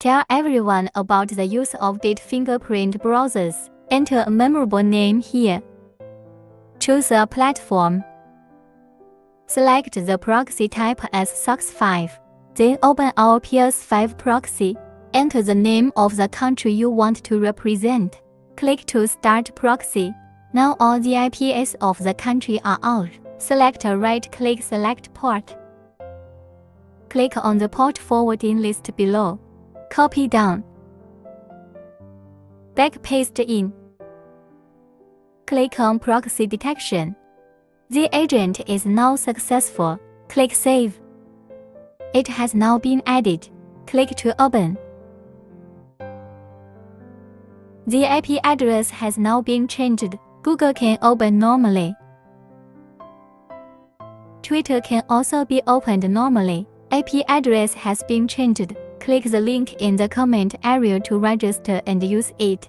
Tell everyone about the use of date fingerprint browsers. Enter a memorable name here. Choose a platform. Select the proxy type as socks5. Then open our PS5 proxy. Enter the name of the country you want to represent. Click to start proxy. Now all the IPs of the country are out. Select a right-click select port. Click on the port forwarding list below. Copy down. Backpaste in. Click on proxy detection. The agent is now successful. Click Save. It has now been added. Click to open. The IP address has now been changed. Google can open normally. Twitter can also be opened normally. IP address has been changed. Click the link in the comment area to register and use it.